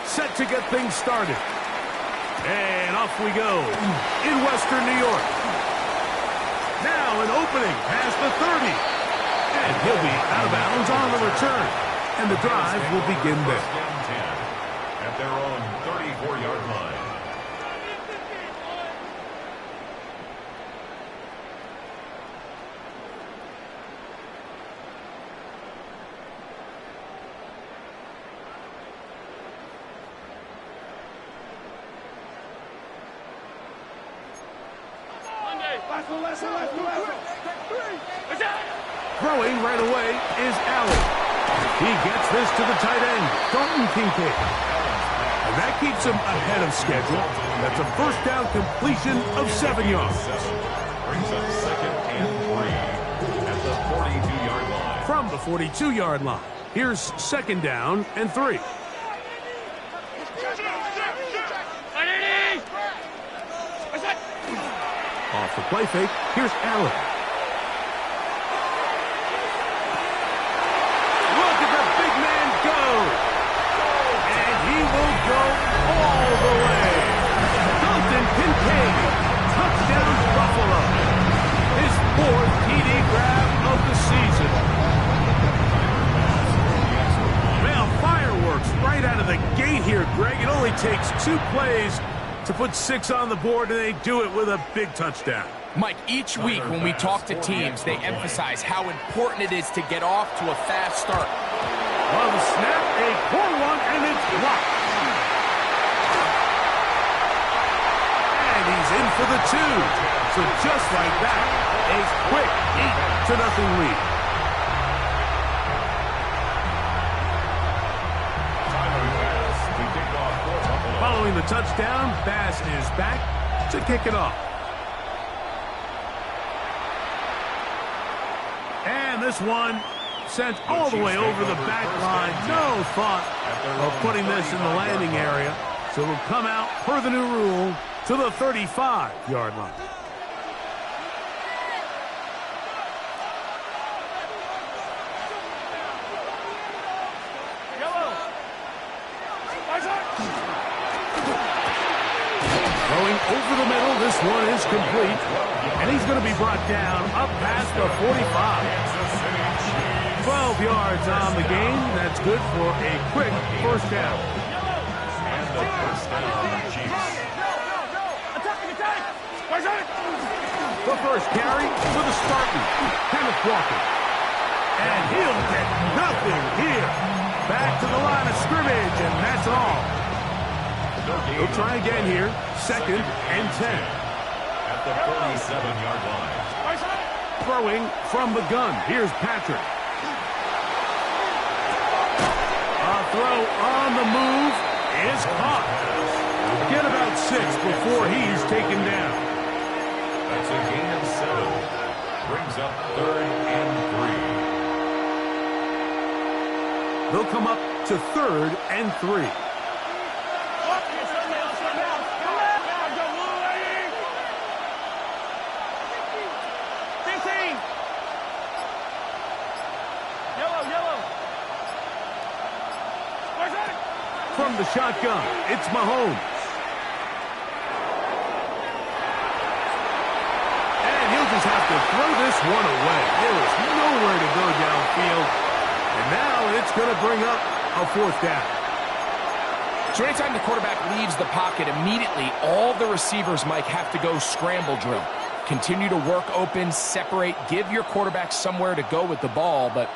Set to get things started. And off we go in Western New York. Now an opening past the 30. And he'll be out of bounds on the return. And the drive will begin there. At their own 34-yard line. Throwing right away is Allen. He gets this to the tight end, Dalton Kincaid. And that keeps him ahead of schedule. That's a first down completion of 7 yards. Brings up 2nd and 3 at the 42-yard line. From the 42-yard line, here's 2nd down and 3. Off the play fake, here's Allen. Look at the big man go. And he will go all the way. Dalton Kincaid, touchdown Buffalo. His 4th TD grab of the season. Well, fireworks right out of the gate here, Greg. It only takes 2 plays to put 6 on the board, and they do it with a big touchdown. Mike, each week when we talk to teams, they emphasize how important it is to get off to a fast start. On the snap, a poor one, and it's blocked. And he's in for the 2. So just like that, a quick 8-0 lead. Following the touchdown, Bass is back to kick it off. And this one sent all the way over the back line. No thought of putting this in the landing area. So it'll come out, per the new rule, to the 35-yard line. Throwing over the middle, this one is complete. And he's going to be brought down up past the 45. 12 yards on the game. That's good for a quick first down. And the first down, Chiefs. The first carry for the Spartan, Kenneth Walker. And he'll get nothing here. Back to the line of scrimmage, and that's all. He'll try again here. 2nd and 10. At the 47-yard line. Throwing from the gun. Here's Patrick. A throw on the move is caught. Get about 6 before he's taken down. That's a gain of 7. Brings up 3rd and 3. They'll come up to 3rd and 3. From the shotgun, it's Mahomes. And he'll just have to throw this one away. There is nowhere to go downfield. And now it's going to bring up a 4th down. So anytime the quarterback leaves the pocket, immediately all the receivers, Mike, have to go scramble drill. Continue to work open, separate, give your quarterback somewhere to go with the ball, but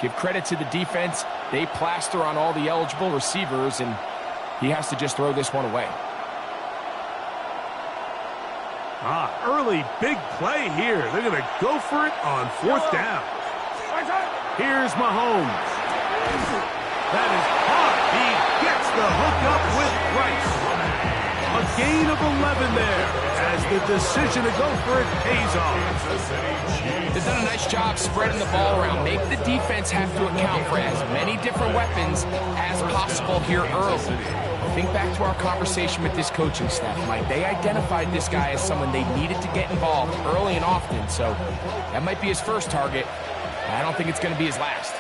give credit to the defense. They plaster on all the eligible receivers, and he has to just throw this one away. Early big play here. They're going to go for it on 4th down. Here's Mahomes. That is hot. He gets the hook up with Rice. A gain of 11 there as the decision to go for it pays off. They've done a nice job spreading the ball around. Make the defense have to account for as many different weapons as possible here early. Think back to our conversation with this coaching staff, Mike. They identified this guy as someone they needed to get involved early and often, so that might be his first target. I don't think it's going to be his last.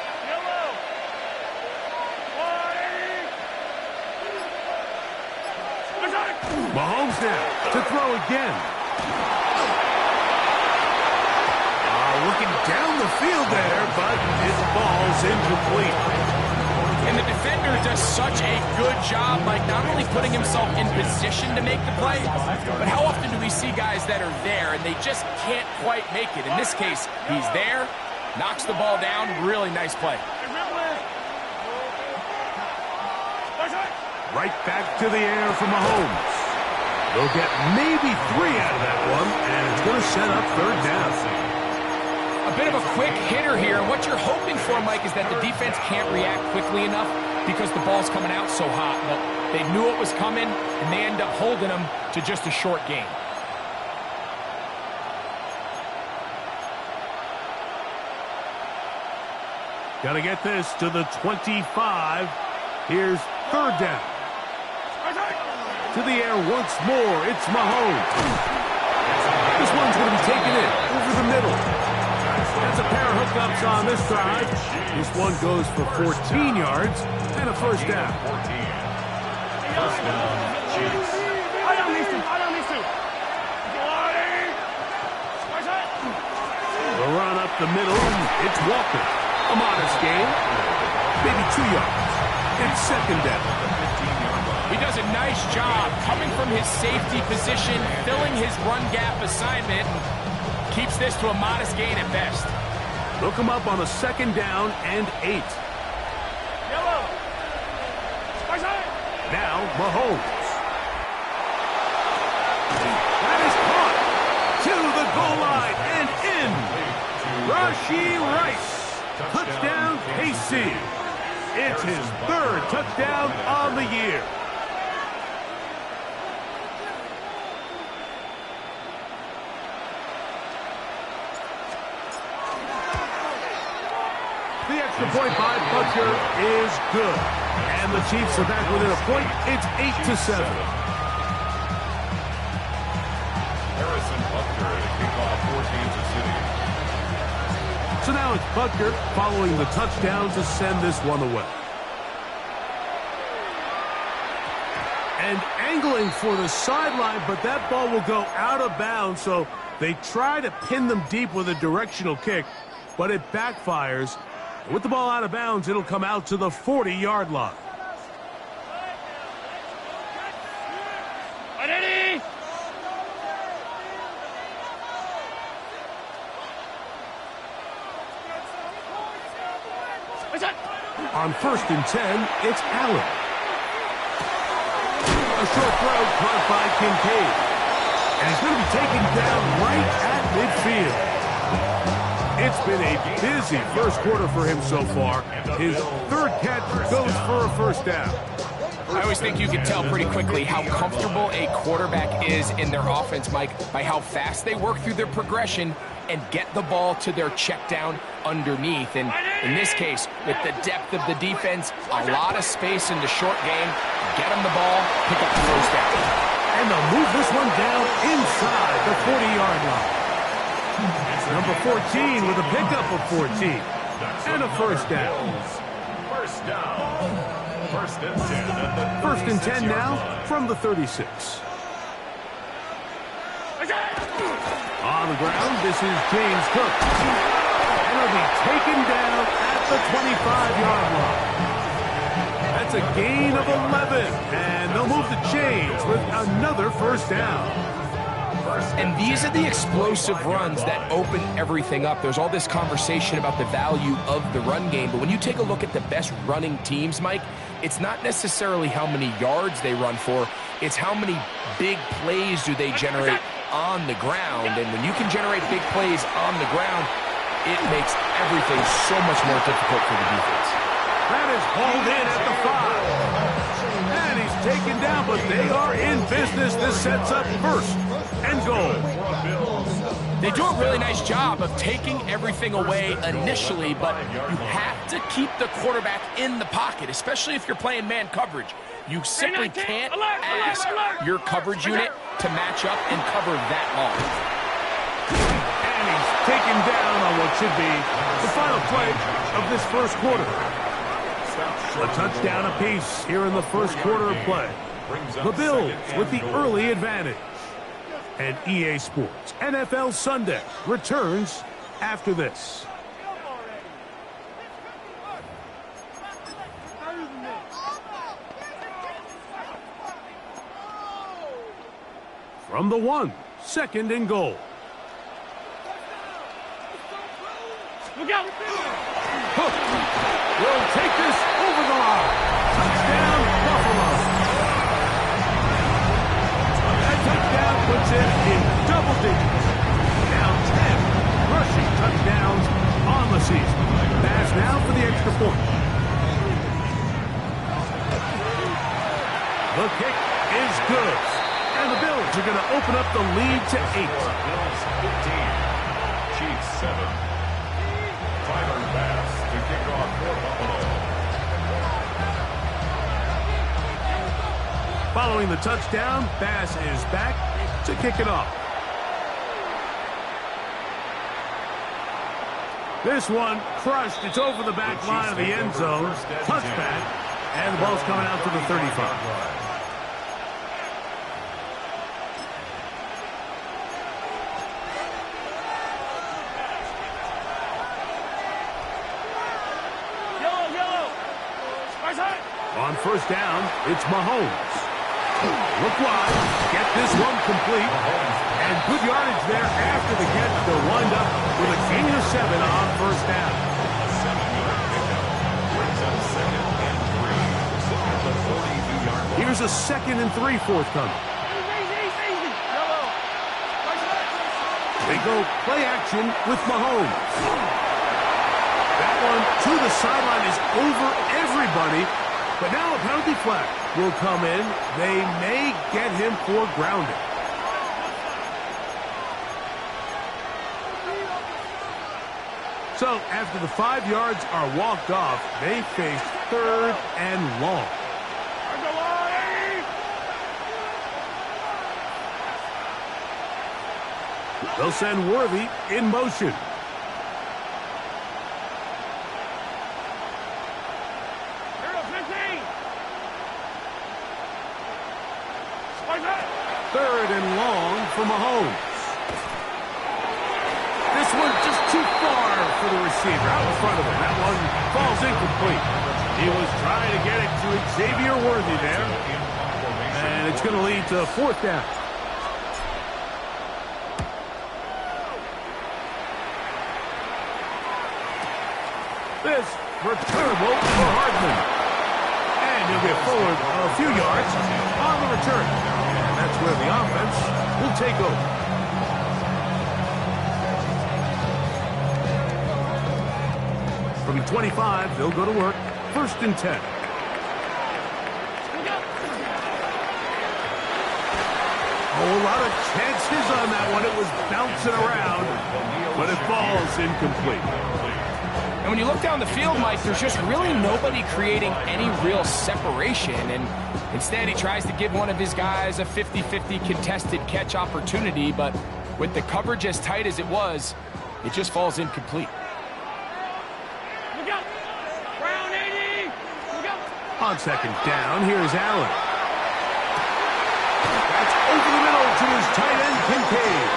Mahomes now to throw again. Looking down the field there, but his ball's incomplete. And the defender does such a good job, like not only putting himself in position to make the play, but how often do we see guys that are there and they just can't quite make it? In this case, he's there, knocks the ball down, really nice play. Right back to the air for Mahomes. They'll get maybe 3 out of that one, and it's going to set up third down. A bit of a quick hitter here, and what you're hoping for, Mike, is that the defense can't react quickly enough because the ball's coming out so hot. But they knew it was coming, and they end up holding them to just a short gain. Got to get this to the 25. Here's third down. To the air once more, it's Mahomes. This one's going to be taken in over the middle. That's a pair of hookups on this drive. This one goes for 14 yards and a first down. First down, Chiefs. The run up the middle, it's Walker. A modest gain, maybe 2 yards. It's second down. He does a nice job coming from his safety position, filling his run gap assignment, and keeps this to a modest gain at best. They'll come up on a second down and 8. Now Mahomes. That is caught to the goal line and in. Rashee Rice. Touchdown KC. It's his third touchdown on the year. The extra point by Butker is good. And the Chiefs are back within a point. It's 8-7. Harrison Butker to kick off for Kansas City. So now it's Butker following the touchdown to send this one away. And angling for the sideline, but that ball will go out of bounds, so they try to pin them deep with a directional kick, but it backfires. With the ball out of bounds, it'll come out to the 40-yard line. On 1st and 10, it's Allen. A short throw caught by Kincaid. And he's going to be taken down right at midfield. It's been a busy first quarter for him so far. His third catch goes for a first down. I always think you can tell pretty quickly how comfortable a quarterback is in their offense, Mike, by how fast they work through their progression and get the ball to their check down underneath. And in this case, with the depth of the defense, a lot of space in the short game, get them the ball, pick up the first down. And they'll move this one down inside the 40-yard line. Number 14 with a pickup of 14 and a first down. First down. First and 10 at the 1st and 10 now line. from the 36. On the ground, this is James Cook. And he'll be taken down at the 25-yard line. That's a gain of 11. And they'll move the chains with another first down. And these are the explosive runs that open everything up. There's all this conversation about the value of the run game, but when you take a look at the best running teams, Mike, it's not necessarily how many yards they run for, it's how many big plays do they generate on the ground. And when you can generate big plays on the ground, it makes everything so much more difficult for the defense. That is hauled in at the 5. And he's taken down, but they are in business. This sets up 1st and goal. They do a really nice job of taking everything away initially, but you have to keep the quarterback in the pocket, especially if you're playing man coverage. You simply can't ask your coverage unit to match up and cover that long. And he's taken down on what should be the final play of this first quarter. A touchdown apiece here in the first quarter of play. brings up The Bills second with and the goal. early advantage. And EA Sports NFL Sunday returns after this. From the 1, 2nd and goal. Hook will take this over the line. Touchdown, Buffalo. That touchdown puts it in double digits. Now 10 rushing touchdowns on the season. Pass now for the extra point. The kick is good. And the Bills are going to open up the lead to 8. Bills 15, Chiefs 7. Tyler Bass to kick off for Buffalo. Following the touchdown, Bass is back to kick it off. This one crushed. It's over the back line of the end zone. Touchback. And the ball's coming out to the 35. On first down, it's Mahomes. Look wide, get this one complete, and good yardage there after the catch. They'll wind up with a gain of 7 on first down. A 7-yard pickup brings up second and 3 at the 42-yard line. Here's a 2nd and 3 forthcoming. They go play action with Mahomes. That one to the sideline is over everybody. But now a penalty flag will come in. They may get him for grounding. So after the 5 yards are walked off, they face 3rd and long. They'll send Worthy in motion. Third and long for Mahomes. This one just too far for the receiver out in front of him. That one falls incomplete. He was trying to get it to Xavier Worthy there. And it's going to lead to 4th down. This returnable for Hardman. And he'll get forward a few yards on the return. And that's where the offense will take over. From the 25, they'll go to work. 1st and 10. Oh, a lot of chances on that one. It was bouncing around, but it falls incomplete. And when you look down the field, Mike, there's just really nobody creating any real separation. And instead, he tries to give one of his guys a 50-50 contested catch opportunity. But with the coverage as tight as it was, it just falls incomplete. On 2nd down, here's Allen. That's over the middle to his tight end, Kincaid.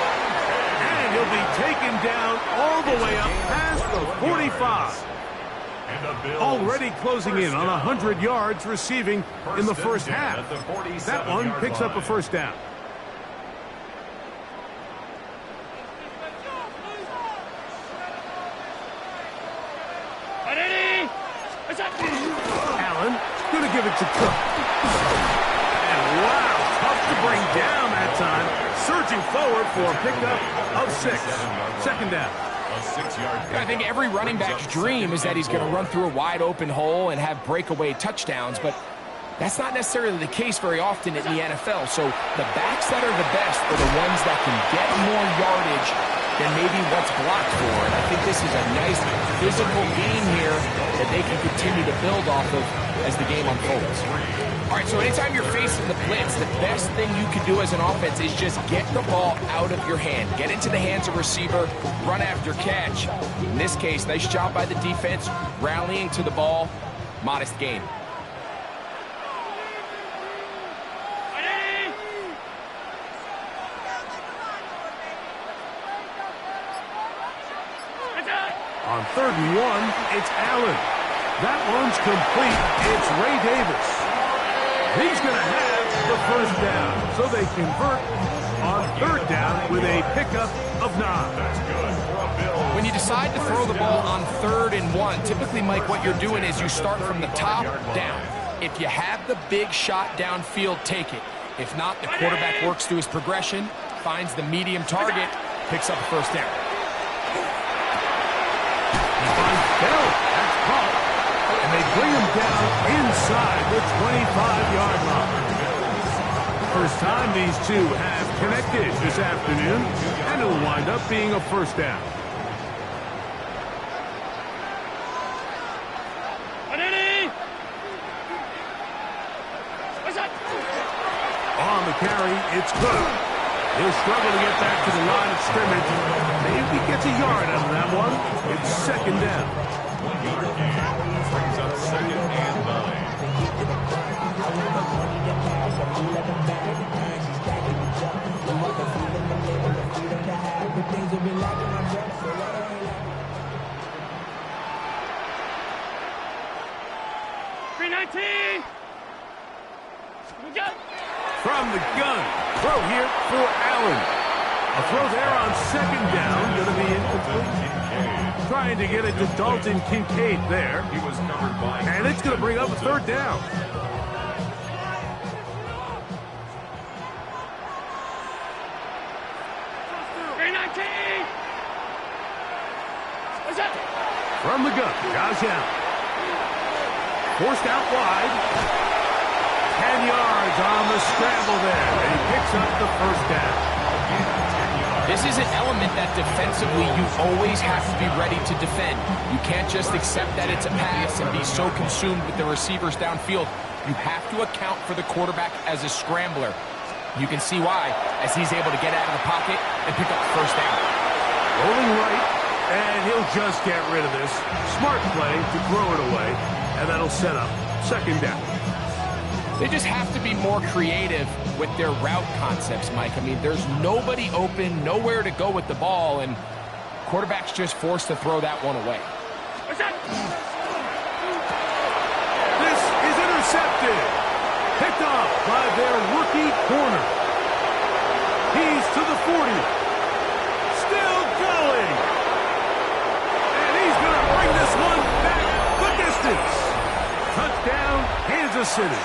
And he'll be taken down all the way up past the 45. Already closing in on 100 yards receiving in the first half. That one picks up a 1st down. Allen going to give it to Cook. And wow, tough to bring down that time. Surging forward for a pickup of 6. 2nd down. I think every running back's dream is that he's going to run through a wide open hole and have breakaway touchdowns, but that's not necessarily the case very often in the NFL. So the backs that are the best are the ones that can get more yardage than maybe what's blocked for. And I think this is a nice physical game here that they can continue to build off of as the game unfolds. All right, so anytime you're facing the blitz, the best thing you can do as an offense is just get the ball out of your hand. Get into the hands of receiver, run after catch. In this case, nice job by the defense, rallying to the ball. Modest gain. 3rd and 1, it's Allen. That one's complete. It's Ray Davis. He's going to have the 1st down. So they convert on 3rd down with a pickup of 9. That's good for a Bill. When you decide to throw the ball on 3rd and 1, typically, Mike, what you're doing is you start from the top down. If you have the big shot downfield, take it. If not, the quarterback works through his progression, finds the medium target, picks up the 1st down. He finds Bell. That's caught. And they bring him down inside the 25-yard line. First time these two have connected this afternoon, and it'll wind up being a 1st down. On the carry, it's Cook. He'll struggle to get back to the line of scrimmage. Maybe he gets a yard out of that one. It's 2nd down. 1-yard gain brings up 2nd and 319. From the gun, throw here for Allen. A throw there on 2nd down, going to be incomplete. Kincaid. Trying to get it to Dalton Kincaid there. He was covered by... And it's going to bring up a 3rd down. From the gun, Josh Allen. Forced out wide. 10 yards on the scramble there. And he picks up the 1st down. This is an element that defensively you always have to be ready to defend. You can't just accept that it's a pass and be so consumed with the receivers downfield. You have to account for the quarterback as a scrambler. You can see why, as he's able to get out of the pocket and pick up the 1st down. Rolling right, and he'll just get rid of this. Smart play to throw it away, and that'll set up 2nd down. They just have to be more creative with their route concepts, Mike. I mean, there's nobody open, nowhere to go with the ball, and quarterback's just forced to throw that one away. This is intercepted. Picked off by their rookie corner. He's to the 40. Still going. And he's going to bring this one back the distance. Touchdown, Kansas City.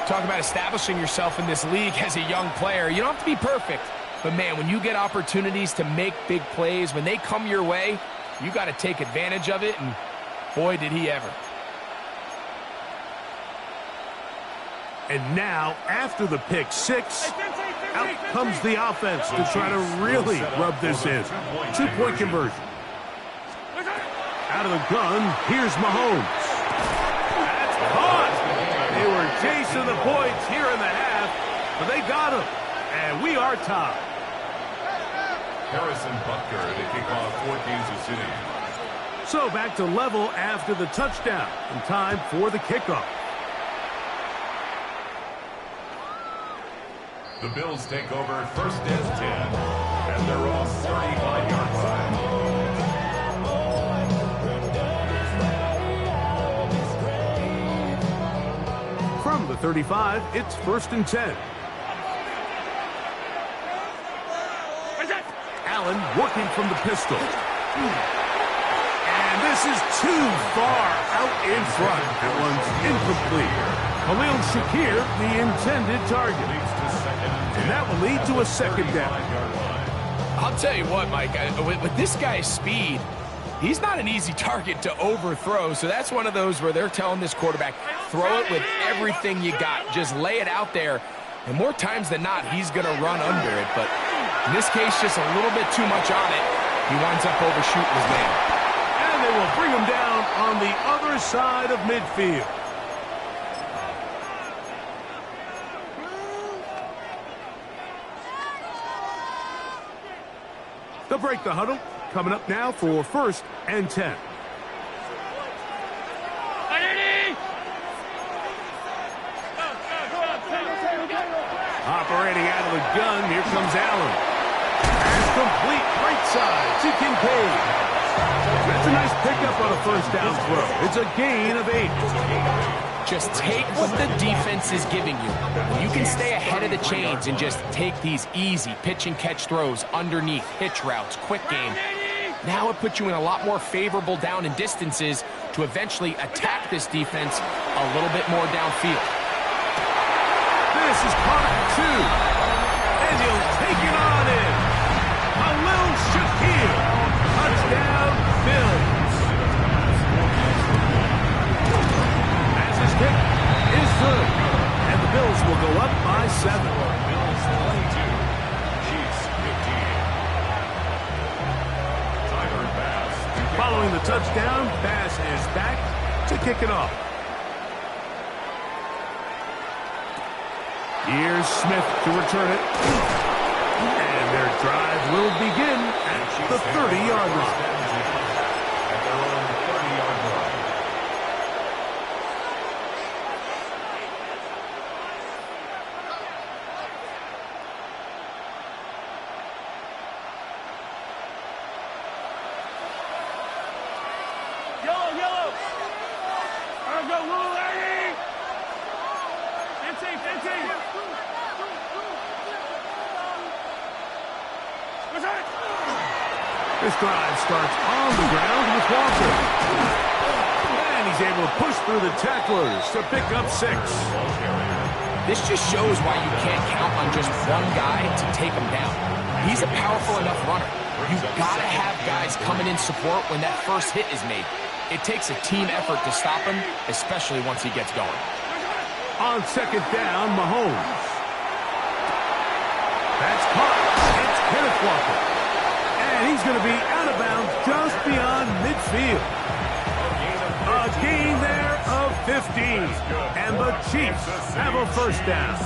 Talk about establishing yourself in this league as a young player. You don't have to be perfect, but man, when you get opportunities to make big plays, when they come your way, you got to take advantage of it, and boy, did he ever. And now, after the pick six, out comes the offense to try to really rub this in. 2-point conversion. Out of the gun, here's Mahomes. That's caught. They were chasing the points here in the half, but they got him. And we are tied. Harrison Butker to kick off for Kansas City. So back to level after the touchdown, and time for the kickoff. The Bills take over 1st and 10, and they're off 35-yard line. From the 35, it's 1st and 10. Allen working from the pistol. And this is too far out in front. That one's incomplete. Khalil Shakir, the intended target. And that will lead to a 2nd down. I'll tell you what, Mike, with this guy's speed, he's not an easy target to overthrow, so that's one of those where they're telling this quarterback, throw it with everything you got. Just lay it out there, and more times than not, he's going to run under it. But in this case, just a little bit too much on it. He winds up overshooting his man. And they will bring him down on the other side of midfield. They'll break the huddle. Coming up now for 1st and 10. Operating out of the gun, here comes Allen. That's complete right side to Kincaid. That's a nice pickup on a first down throw. It's a gain of 8. Just take what the defense is giving you. When you can stay ahead of the chains and just take these easy pitch and catch throws underneath, hitch routes, quick game, now it puts you in a lot more favorable down and distances to eventually attack this defense a little bit more downfield. This is part 2. And he'll take it on in. Khalil Shakir. Touchdown, Bills. As his kick is good. And the Bills will go up by 7. Bills 22, Chiefs 15. Tyler Bass. Following the touchdown, Bass is back to kick it off. Here's Smith to return it. And their drive will begin at the 30-yard line. At their own 30-yard line. Yellow. Let's go, Lou Larry. 15. This drive starts on the ground with Walker. And he's able to push through the tacklers to pick up 6. This just shows why you can't count on just one guy to take him down. He's a powerful enough runner. You've got to have guys coming in support when that first hit is made. It takes a team effort to stop him, especially once he gets going. On second down, Mahomes. That's caught. It's Kenneth Walker. And he's going to be out of bounds just beyond midfield. A gain there of 15. And the Chiefs have a first down.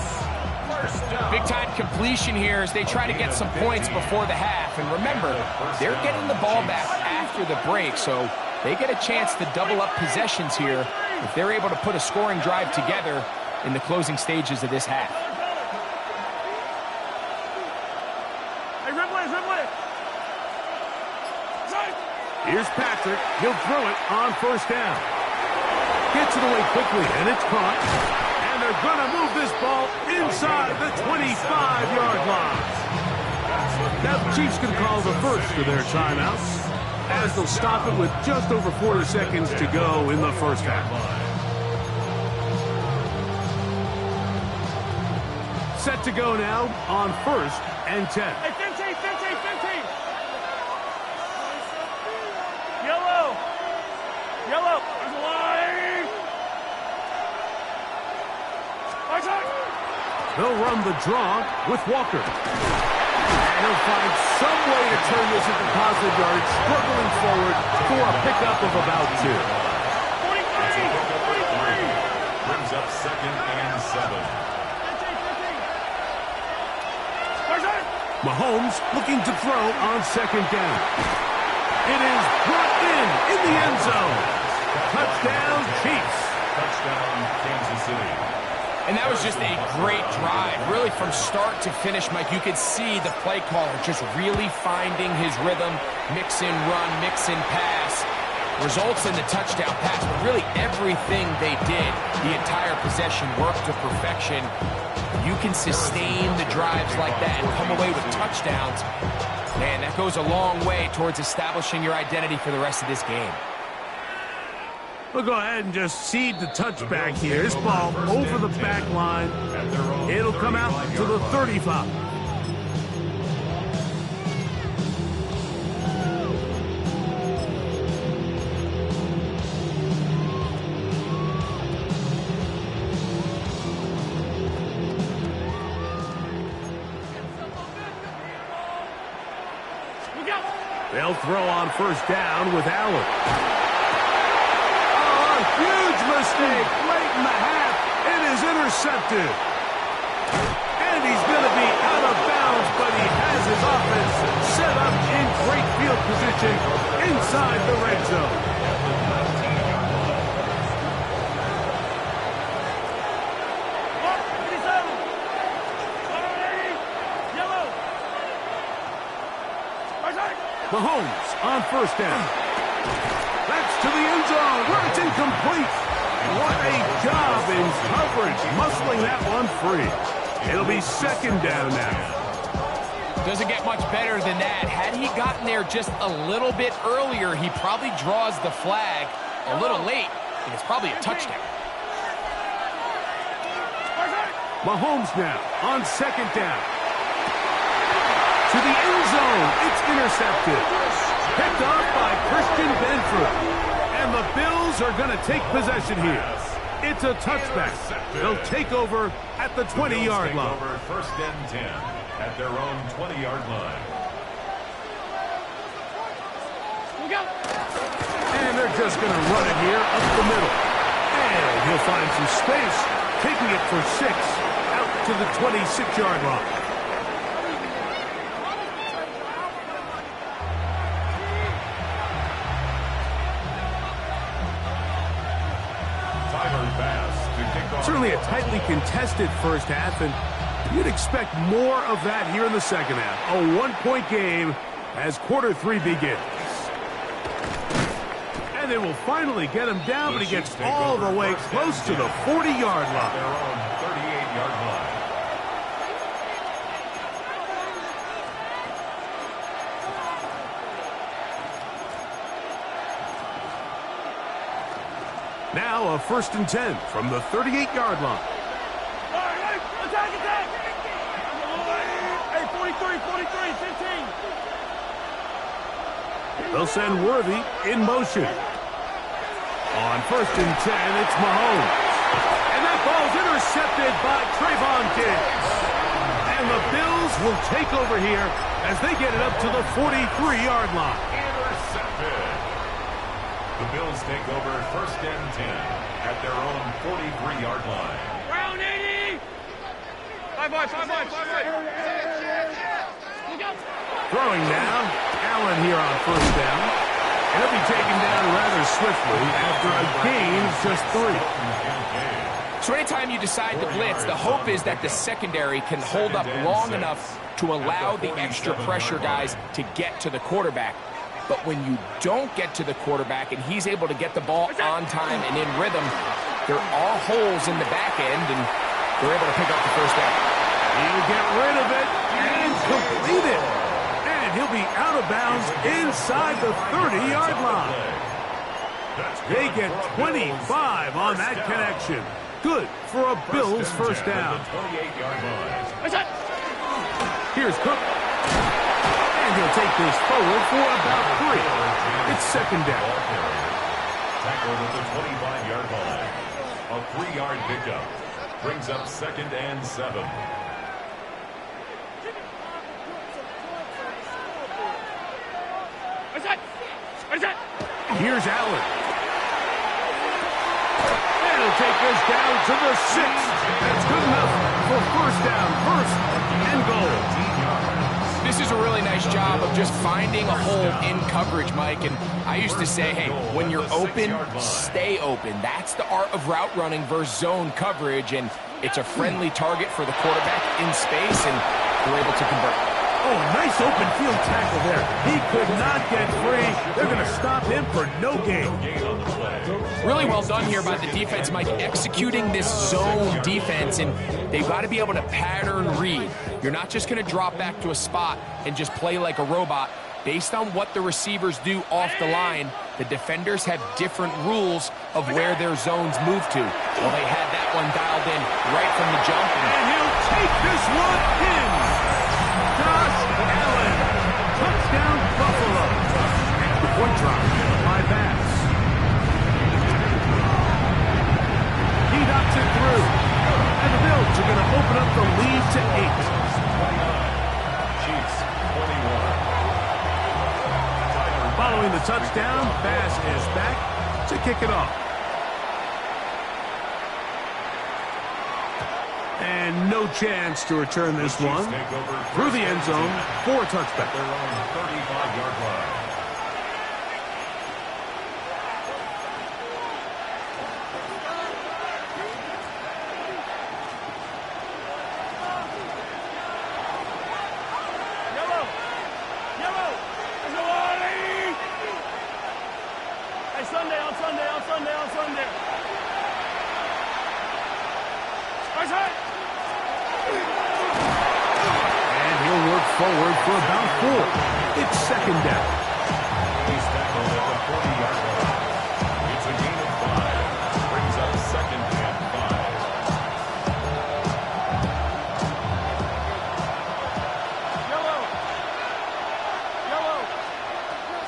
Big-time completion here as they try to get some points before the half. And remember, they're getting the ball back after the break, so they get a chance to double up possessions here if they're able to put a scoring drive together in the closing stages of this half. Hey, Ripley. Here's Patrick. He'll throw it on first down. Gets it away quickly, and it's caught. And they're going to move this ball inside the 25-yard line. Now the Chiefs can call the first of their timeouts, as they'll stop it with just over 40 seconds to go in the first half. Set to go now on first and 10. Hey, 15. Yellow. There's a line. They'll run the draw with Walker. And he'll find some way to turn this into positive yardage, struggling forward for a pickup of about 2. 43. Brings up second and 7. Mahomes looking to throw on second down. It is brought in the end zone. Touchdown, Chiefs. Touchdown, Kansas City. And that was just a great drive. Really from start to finish, Mike, you could see the play caller just really finding his rhythm. Mix in run, mix in pass. Results in the touchdown pass. But really everything they did, the entire possession worked to perfection. You can sustain the drives like that and come away with touchdowns. Man, that goes a long way towards establishing your identity for the rest of this game. We'll go ahead and just cede the touchback here. This ball over the back line. It'll come out to the 35. They'll throw on first down with Allen. Oh, a huge mistake late in the half. It is intercepted. And he's going to be out of bounds, but he has his offense set up in great field position inside the red zone. Mahomes on first down. That's to the end zone where it's incomplete. What a job in coverage, muscling that one free. It'll be second down now. Doesn't get much better than that. Had he gotten there just a little bit earlier, he probably draws the flag a little late, and it's probably a touchdown. Mahomes now on second down. To the end zone, it's intercepted. Picked up by Christian Benford. And the Bills are going to take possession here. It's a touchback. They'll take over at the 20-yard line. Over first and 10 at their own 20-yard line. And they're just going to run it here up the middle. And he'll find some space, taking it for 6 out to the 26-yard line. Certainly a tightly contested first half, and you'd expect more of that here in the second half. A one-point game as quarter 3 begins. And they will finally get him down, but he gets all the way close to the 40-yard line. Their own 38-yard line. Now a first and 10 from the 38-yard line. Attack, attack! Hey, 43, 15. They'll send Worthy in motion. On first and 10, it's Mahomes. And that ball's intercepted by Trayvon Diggs. And the Bills will take over here as they get it up to the 43-yard line. Intercepted. The Bills take over first and 10 at their own 43-yard line. Round 80! 5 wide. Throwing now, Allen here on first down. And he'll be taken down rather swiftly after a gain of just 3. So anytime you decide to blitz, the hope is that the secondary can hold up long enough to allow the extra pressure guys to get to the quarterback. But when you don't get to the quarterback and he's able to get the ball on time and in rhythm, there are holes in the back end, and they're able to pick up the first down. He'll get rid of it and complete it. And he'll be out of bounds inside the 30-yard line. They get 25 on that connection. Good for a Bills first down. Here's Cook. And he'll take this forward for about 3. It's second down. Tackled at the 25-yard line. A 3-yard pickup. Brings up second and 7. Here's Allen. And he'll take this down to the 6. That's good enough for first down. First and goal. This is a really nice job of just finding a hole in coverage, Mike. And I used to say, hey, when you're open, stay open. That's the art of route running versus zone coverage. And it's a friendly target for the quarterback in space, and we're able to convert. Oh, nice open field tackle there. He could not get free. They're going to stop him for no gain. Really well done here by the defense, Mike, executing this zone defense, and they've got to be able to pattern read. You're not just going to drop back to a spot and just play like a robot. Based on what the receivers do off the line, the defenders have different rules of where their zones move to. Well, they had that one dialed in right from the jump. And he'll take this one in. Josh Allen, touchdown Buffalo. The point drop by Bass. He knocks it through. And the Bills are going to open up the lead to 8. Chiefs 21. Following the touchdown, Bass is back to kick it off. And no chance to return this one through the end zone for a touchback. Their own 35-yard line. Yellow! Yellow! There's no line! And he'll work forward for about 4. It's second down. He's tackled at the 40-yard line. It's a gain of 5. Brings up second and 5.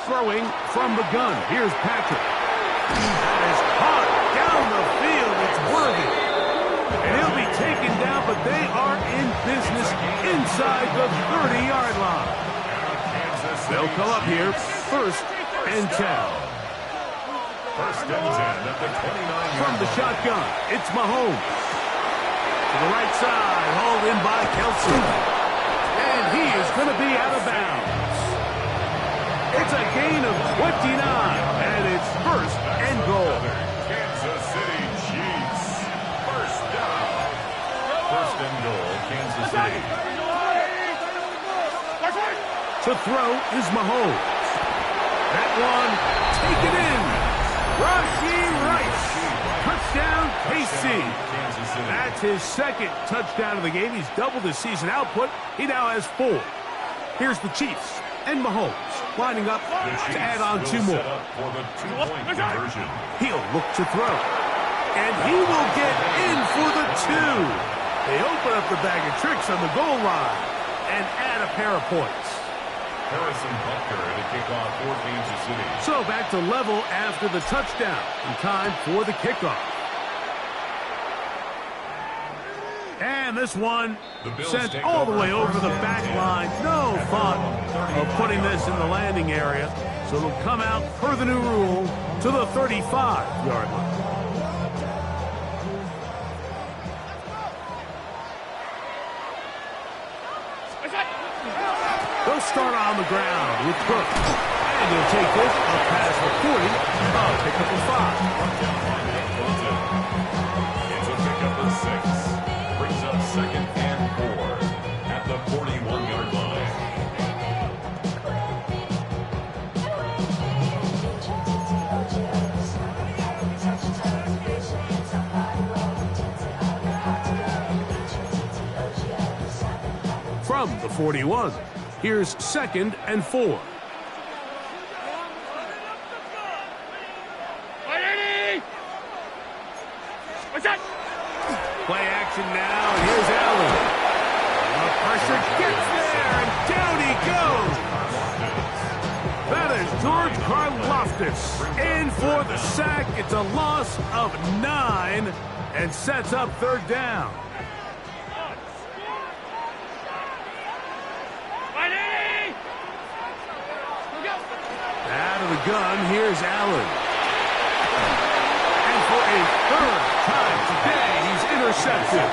Throwing from the gun. Here's Patrick. That is caught down the field. It's Worthy. And he'll be taken down, but they are in business inside the 30-yard line. They'll come up here, first and 10. First and 10 at the 29-yard From the shotgun, it's Mahomes. To the right side, hauled in by Kelsey. And he is going to be out of bounds. It's a gain of 29, and it's first and goal. Kansas City Chiefs. First down. First and goal, Kansas City. To throw is Mahomes. That one taken in. Rashee Rice. Touchdown, KC. Kansas City. That's his second touchdown of the game. He's doubled his season output. He now has 4. Here's the Chiefs and Mahomes lining up to add on 2 more. Set up for the 2-point conversion. He'll look to throw. And he will get in for the 2. They open up the bag of tricks on the goal line and add a pair of points. Harrison Butker to kick off for Kansas City. So back to level after the touchdown. And time for the kickoff. And this one sent all the way over the back line. No thought of putting this in the landing area. So it'll come out per the new rule to the 35-yard line. They'll start on the ground with Cook. And he'll take this up past the 40. Pick up a 5. It's a pickup of 6. Brings up second and 4 at the 41-yard line. From the 41, here's second and 4. Play action now, and here's Allen. The pressure gets there, and down he goes. That is George Karlaftis in for the sack. It's a loss of 9 and sets up third down. Out of the gun, here's Allen. And for a third time today, he's intercepted.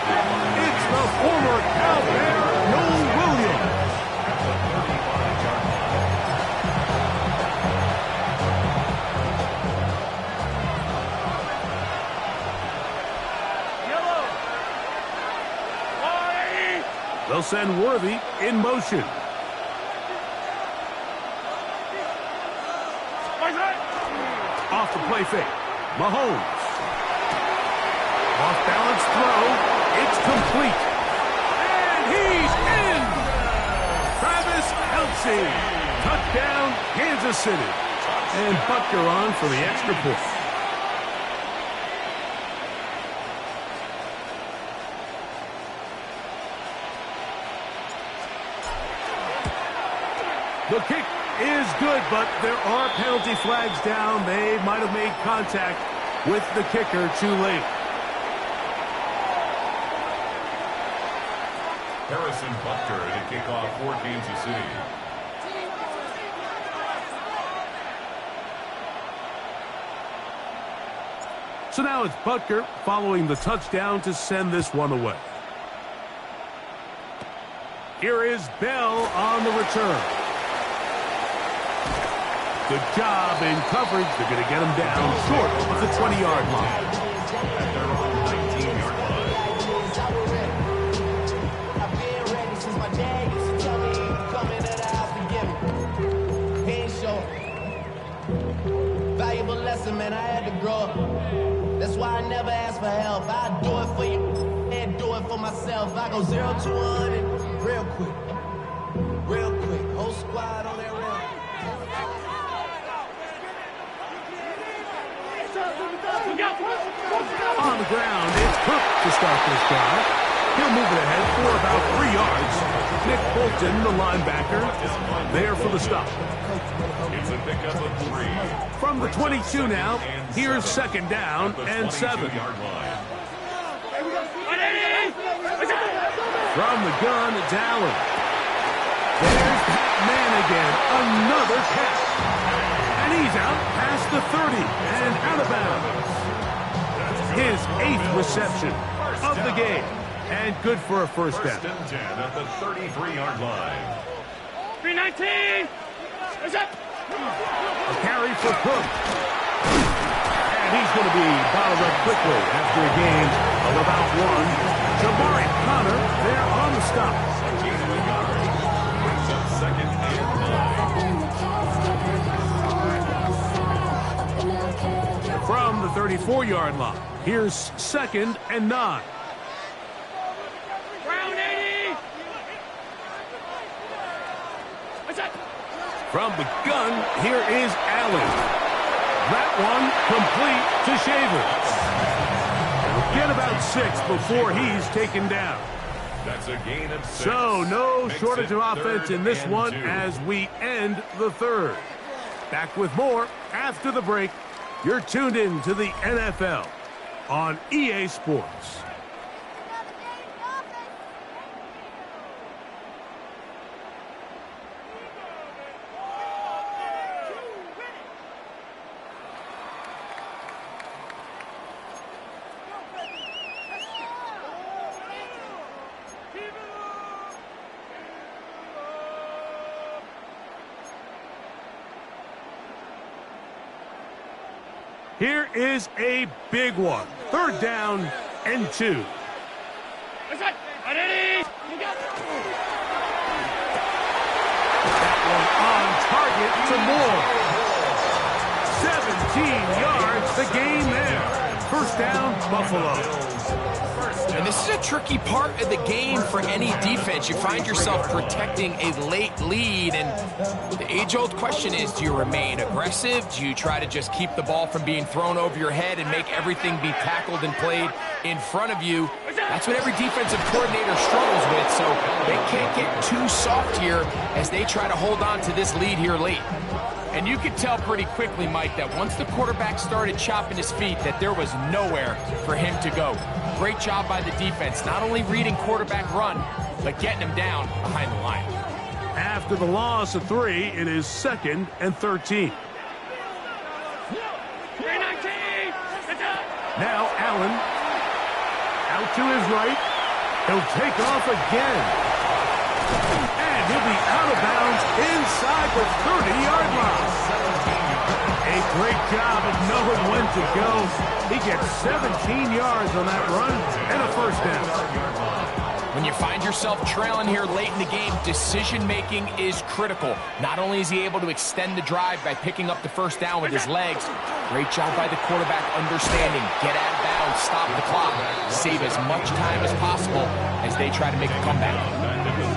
It's the former Cal Bear, Noel Williams. They'll send Worthy in motion. Off the play fake. Mahomes. Off balance throw. It's complete. And he's in. Travis Kelce. Touchdown, Kansas City. And Butker on for the extra point. The kick is good, but there are penalty flags down. They might have made contact with the kicker too late. Harrison Butker to kick off for Kansas City. So now it's Butker following the touchdown to send this one away. Here is Bell on the return. Good job in coverage. They're going to get him down short of the 20-yard line. At their own 19-yard line. I've been ready since my dad used to tell me, come into the house and give me. He ain't show. Valuable lesson, man, I had to grow up. That's why I never ask for help. I'd do it for you and do it told myself I go 0 to 100 real quick. Real quick. Whole squad on that rail. On the ground, it's Cook to start this drive. He'll move it ahead for about 3 yards. Nick Bolton, the linebacker, there for the stop. It's a pickup of 3. From the 22 now, here's second down and 7. From the gun, it's Allen. There's that man again, another catch. And he's out past the 30 and out of bounds. His 8th reception of the game. And good for a first down. First and 10 at the 33-yard line. 319. A carry for Cook. And he's going to be bottled up quickly after a gain of about 1. Jabari Connor there on the stop. Gain of a yard. Brings up second and 9. From the 34-yard line, here's second and 9. From the gun, here is Allen. That one complete to Shavers. He'll get about 6 before he's taken down. That's a gain of 6. So no Makes shortage it of offense in this third one and 2. as we end the third. Back with more after the break. You're tuned in to the NFL on EA Sports. Here is a big one. Third down and 2. That one on target to Moore. 17 yards, the gain there. First down, Buffalo. And this is a tricky part of the game for any defense. You find yourself protecting a late lead, and the age-old question is, do you remain aggressive? Do you try to just keep the ball from being thrown over your head and make everything be tackled and played in front of you? That's what every defensive coordinator struggles with, so they can't get too soft here as they try to hold on to this lead here late. And you could tell pretty quickly, Mike, that once the quarterback started chopping his feet, that there was nowhere for him to go. Great job by the defense, not only reading quarterback run, but getting him down behind the line. After the loss of 3, it is second and 13. Now Allen out to his right. He'll take off again. And he'll be out of bounds inside the 30-yard line. A great job of knowing when to go. He gets 17 yards on that run and a first down. When you find yourself trailing here late in the game, decision-making is critical. Not only is he able to extend the drive by picking up the first down with his legs, great job by the quarterback understanding, get out of bounds, stop the clock, save as much time as possible as they try to make a comeback.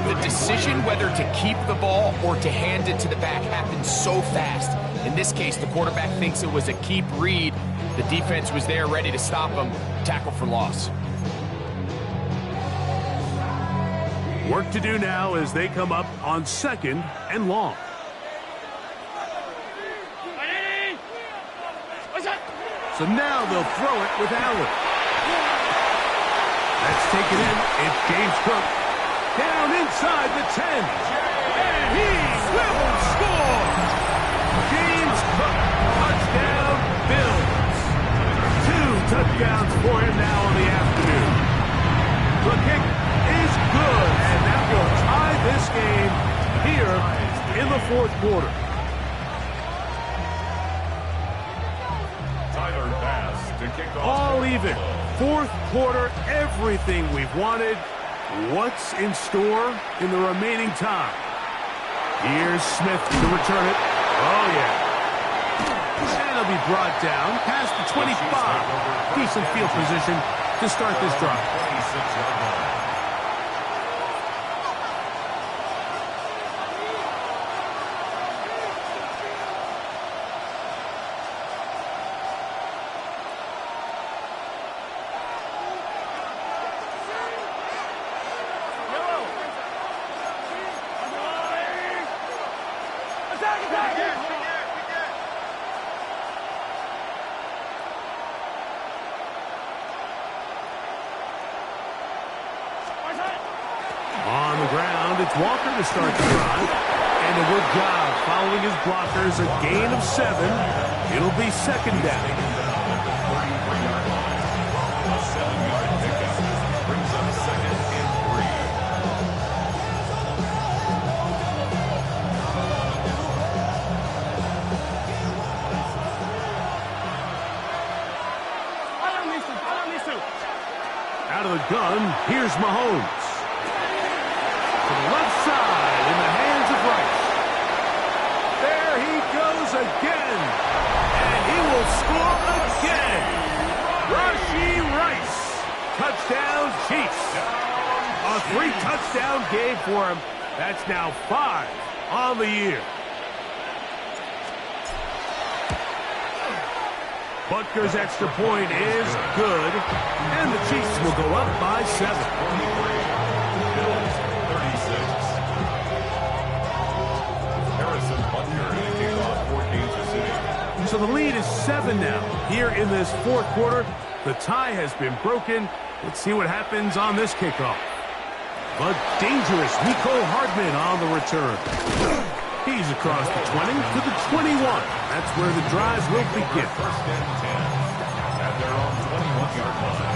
The decision whether to keep the ball or to hand it to the back happens so fast. In this case, the quarterback thinks it was a keep read. The defense was there ready to stop him. Tackle for loss. Work to do now as they come up on second and long. So now they'll throw it with Allen. That's taken in. It's James Cook. Down inside the 10. And he will score. James Cook, touchdown, Bills. 2 touchdowns for him now on the afternoon. The kick is good, and that will tie this game here in the fourth quarter. Tyler Bass to kick off. All even. Fourth quarter, everything we've wanted. What's in store in the remaining time? Here's Smith to return it. Oh, yeah. And it'll be brought down past the 25. Decent field position to start this drive. 26-yard line. it's Walker to start the drive. And a good job following his blockers. A gain of 7. It'll be second down. A 7-yard pickup brings up second and 3. Out of the gun, here's Mahomes. To the left side, in the hands of Rice. There he goes again. And he will score again. Rashee Rice. Touchdown, Chiefs. A 3-touchdown game for him. That's now 5 on the year. Butker's extra point is good, and the Chiefs will go up by 7. Bills 36. Harrison Butker in a kickoff for Kansas City. So the lead is 7 now. Here in this fourth quarter, the tie has been broken. Let's see what happens on this kickoff. But dangerous Mecole Hardman on the return. He's across the 20 to the 21. That's where the drive will begin. First and 10 at their own 21-yard line.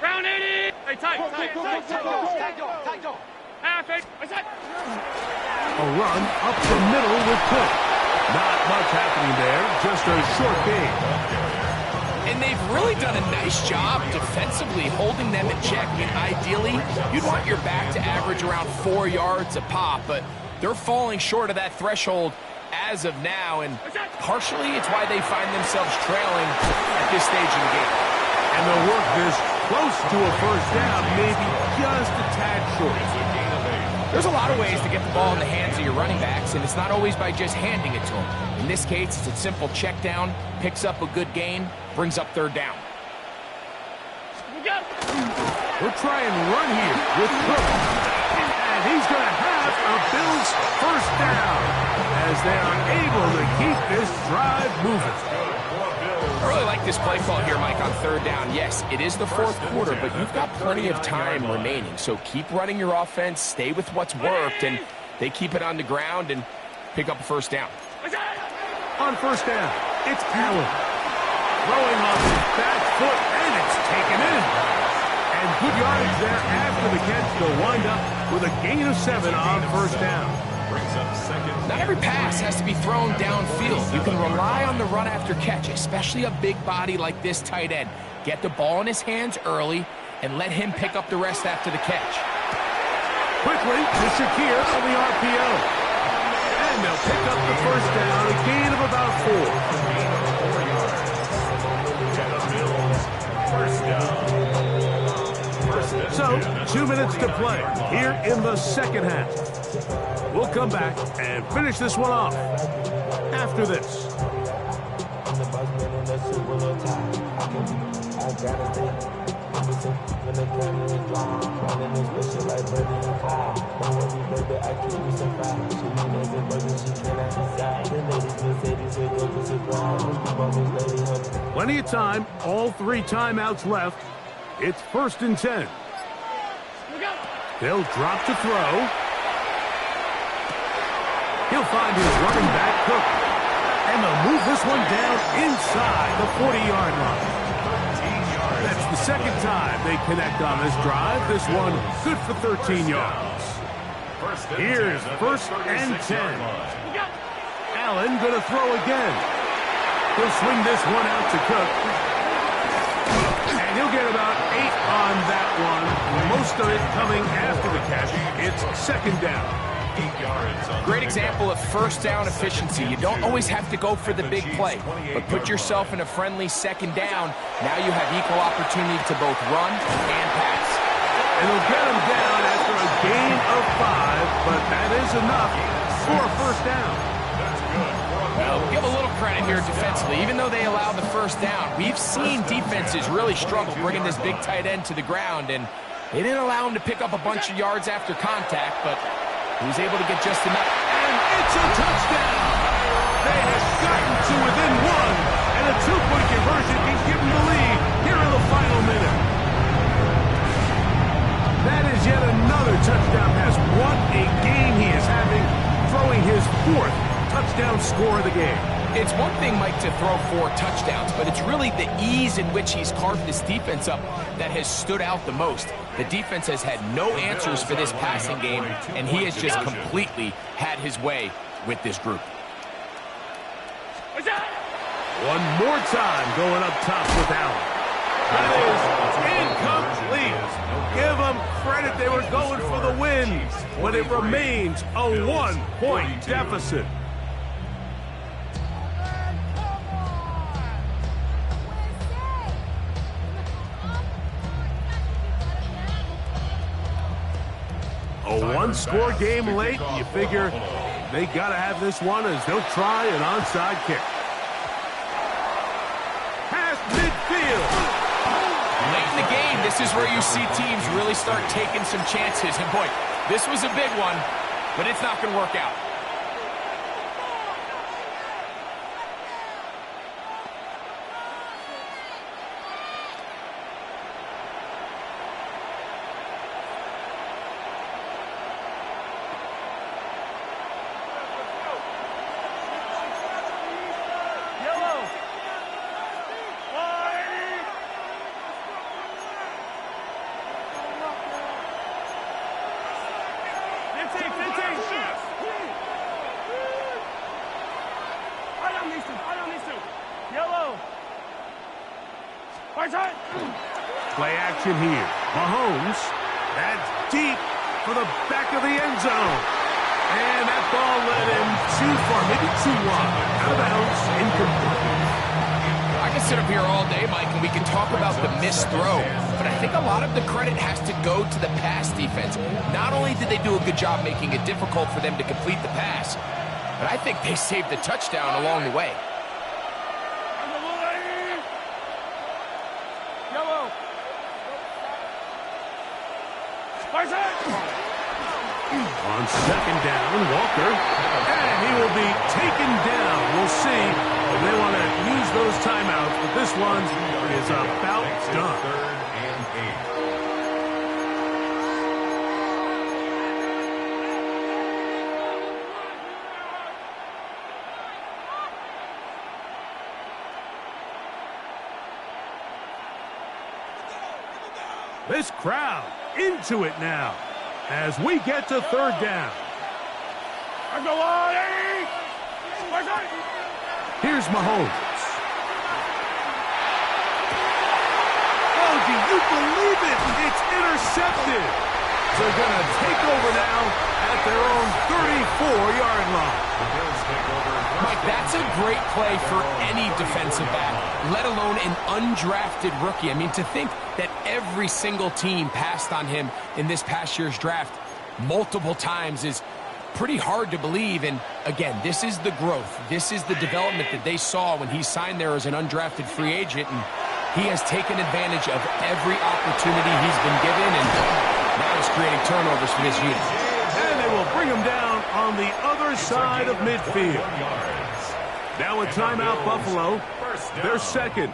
Round 80. Hey, tight. Half it. A run up the middle with Cook. Not much happening there, just a short gain. And they've really done a nice job defensively holding them in check. I mean, ideally, you'd want your back to average around 4 yards a pop, but they're falling short of that threshold as of now, and partially it's why they find themselves trailing at this stage of the game. And they'll work this close to a first down, maybe just a tad short. There's a lot of ways to get the ball in the hands of your running backs, and it's not always by just handing it to them. In this case, it's a simple check down, picks up a good gain, brings up third down. We'll try and run here with Cook. And he's going to have a Bills first down as they are able to keep this drive moving. I really like this play call here, Mike, on third down. Yes, it is the fourth quarter, but you've got plenty of time remaining. So keep running your offense, stay with what's worked, and they keep it on the ground and pick up a first down. On first down, it's Allen. Throwing off his back foot, and it's taken in. And good yardage there after the catch. They'll wind up with a gain of 7 on first down. Not every pass has to be thrown downfield. You can rely on the run after catch, especially a big body like this tight end. Get the ball in his hands early and let him pick up the rest after the catch. Quickly to Shakir on the RPO. And they'll pick up the first down, a gain of about 4. So, 2 minutes to play here in the second half. We'll come back and finish this one off after this. Plenty of time, all 3 timeouts left. It's 1st and 10. They'll drop to throw. He'll find his running back, Cook. And they'll move this one down inside the 40-yard line. That's the second time they connect on this drive. This one good for 13 yards. Here's 1st and 10. Allen going to throw again. He'll swing this one out to Cook. And he'll get about 8 on that one. Most of it coming after the catch. It's 2nd down. Great example of first down efficiency. You don't always have to go for the big play, but put yourself in a friendly 2nd down. Now you have equal opportunity to both run and pass. And they'll get him down after a gain of 5, but that is enough for a first down. Well, give a little credit here defensively. Even though they allowed the first down, we've seen defenses really struggle bringing this big tight end to the ground, and they didn't allow him to pick up a bunch of yards after contact, but he was able to get just enough. And it's a touchdown! They have gotten to within 1 And a two-point conversion can give him the lead here in the final minute. That is yet another touchdown pass. What a game he is having, throwing his 4th touchdown score of the game. It's one thing, Mike, to throw 4 touchdowns, but it's really the ease in which he's carved this defense up that has stood out the most. The defense has had no answers for this passing game, and he has just completely had his way with this group. One more time going up top with Allen. That is incomplete. Give them credit. They were going for the win, but it remains a 1-point deficit. A one-score game late. You figure they got to have this one as they'll try an onside kick. Past midfield. Late in the game, this is where you see teams really start taking some chances. And boy, this was a big one, but it's not going to work out. Play action here. Mahomes. That's deep for the back of the end zone. And that ball led him too far, maybe too wide. Out of bounds, incomplete. I can sit up here all day, Mike, and we can talk about the missed throw, but I think a lot of the credit has to go to the pass defense. Not only did they do a good job making it difficult for them to complete the pass, but I think they saved the touchdown along the way. On second down, Walker, and he will be taken down. We'll see if they want to use those timeouts, but this one is about done. 3rd and 8. This crowd into it now as we get to 3rd down. Here's Mahomes. Oh, do you believe it? It's intercepted. They're going to take over now at their own 34-yard line. Mike, that's a great play for any defensive back, let alone an undrafted rookie. I mean, to think that every single team passed on him in this past year's draft multiple times is pretty hard to believe. And again, this is the growth. This is the development that they saw when he signed there as an undrafted free agent. And he has taken advantage of every opportunity he's been given, and now he's creating turnovers for this unit. And they will bring him down on the other side of midfield. Now a timeout, Buffalo. They're second.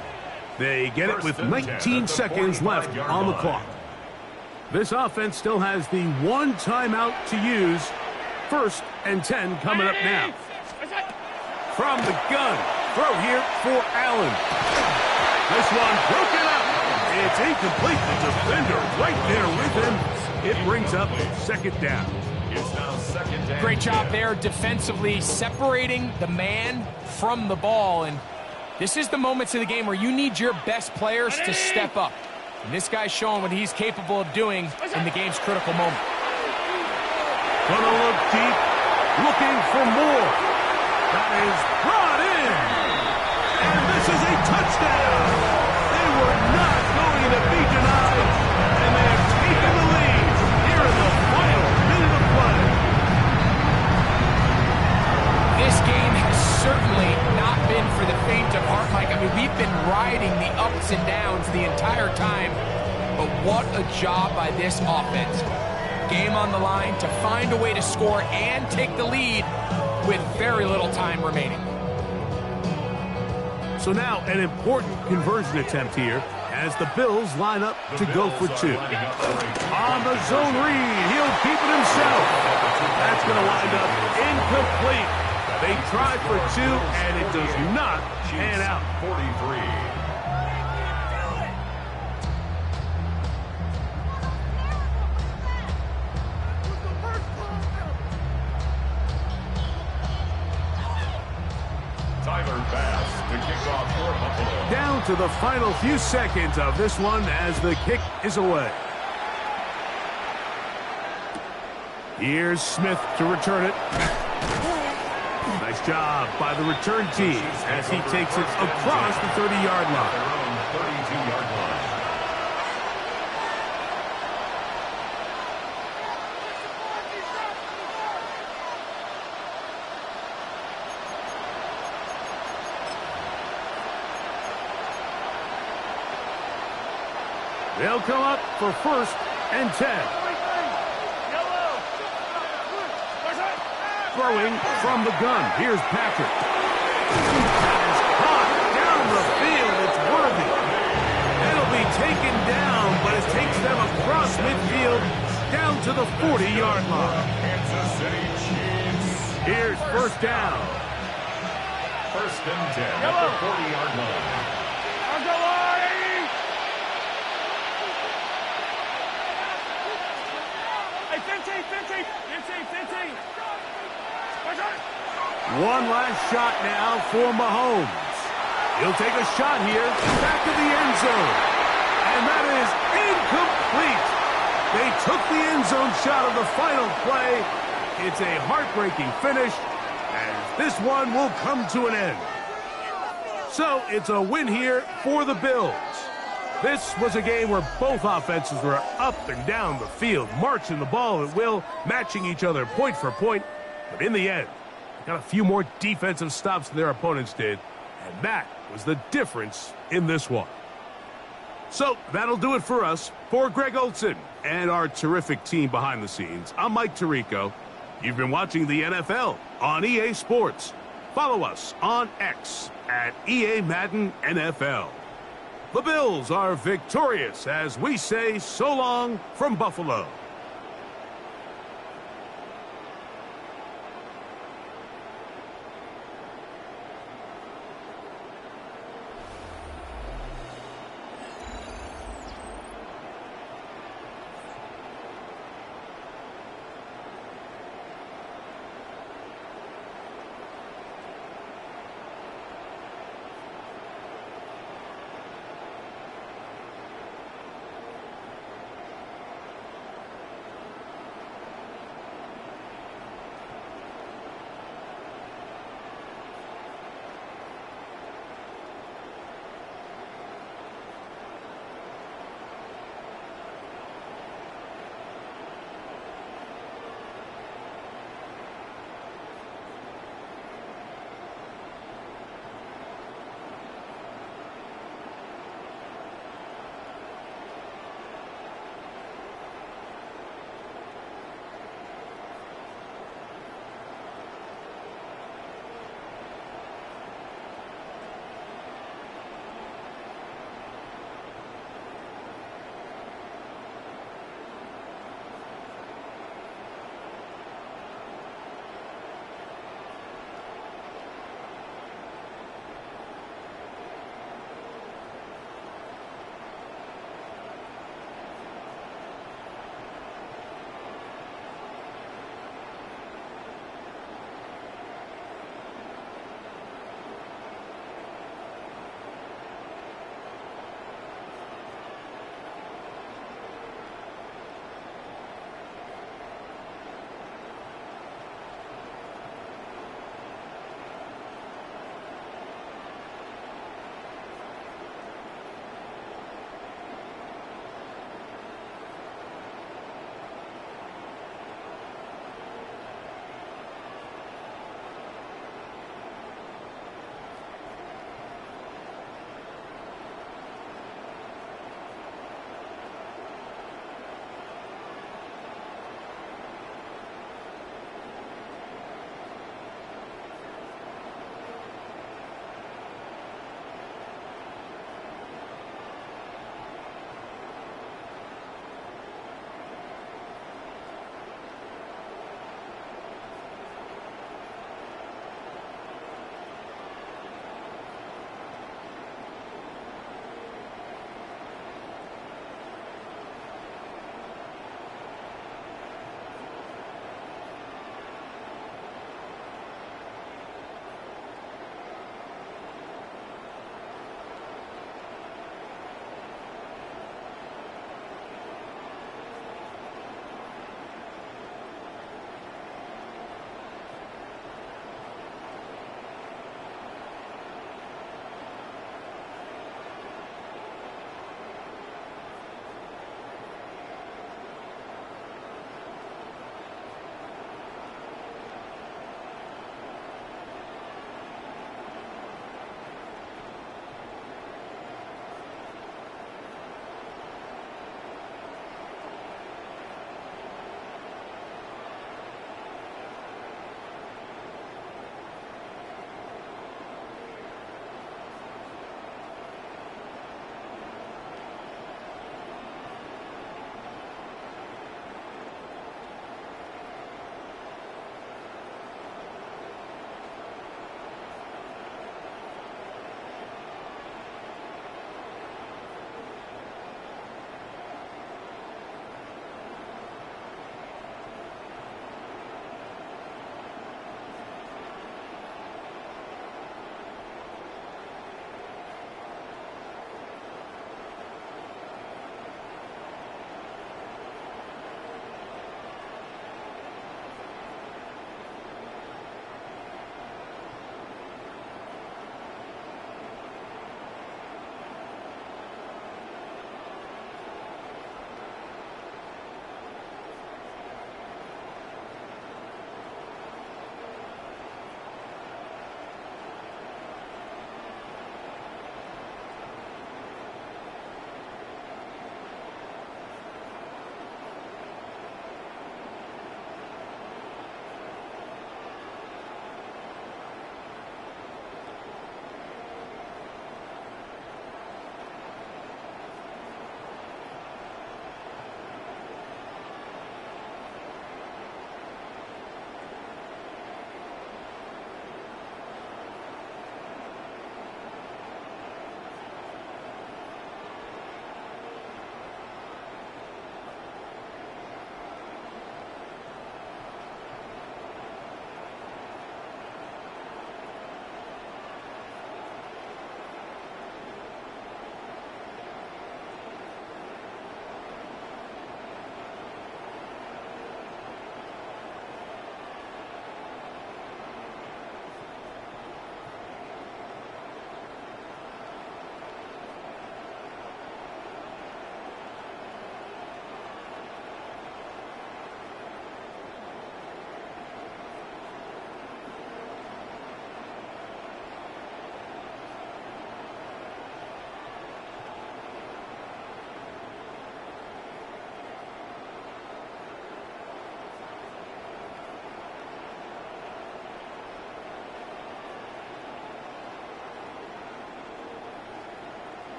They get it with 19 seconds left on the clock. This offense still has the one timeout to use. 1st and 10 coming up now. From the gun, throw here for Allen. This one broken up. It's incomplete. The defender right there with him. It brings up 2nd down. It's now 2nd down. Great job there defensively, separating the man from the ball. And this is the moments of the game where you need your best players to step up. And this guy's showing what he's capable of doing in the game's critical moment. Gonna look deep, looking for more. That is brought in. And this is a touchdown. They were not going to be denied, and they have taken the lead here in the final minute of play. This game has certainly not been for the faint of heart, Mike. I mean, we've been riding the ups and downs the entire time, but what a job by this offense. Game on the line to find a way to score and take the lead with very little time remaining. So now an important conversion attempt here as the Bills line up to go for two. On the zone read, he'll keep it himself. That's going to wind up incomplete. They tried for two, and it does not pan out. 43. Down to the final few seconds of this one as the kick is away. Here's Smith to return it. Nice job by the return team as he takes it across the 30-yard line. 32-yard line. They'll come up for 1st and 10. Throwing from the gun. Here's Patrick. That is caught down the field. It's worthy. It'll be taken down, but it takes them across midfield down to the 40-yard line. Kansas City Chiefs. Here's 1st down. 1st and 10 at the 40-yard line. One last shot now for Mahomes. He'll take a shot here, back to the end zone. And that is incomplete. They took the end zone shot of the final play. It's a heartbreaking finish, and this one will come to an end. So it's a win here for the Bills. This was a game where both offenses were up and down the field, marching the ball at will, matching each other point for point. But in the end, got a few more defensive stops than their opponents did, and that was the difference in this one. So that'll do it for us. For Greg Olson and our terrific team behind the scenes, I'm Mike Tirico. You've been watching the NFL on EA Sports. Follow us on X at EA Madden NFL. The Bills are victorious as we say so long from Buffalo.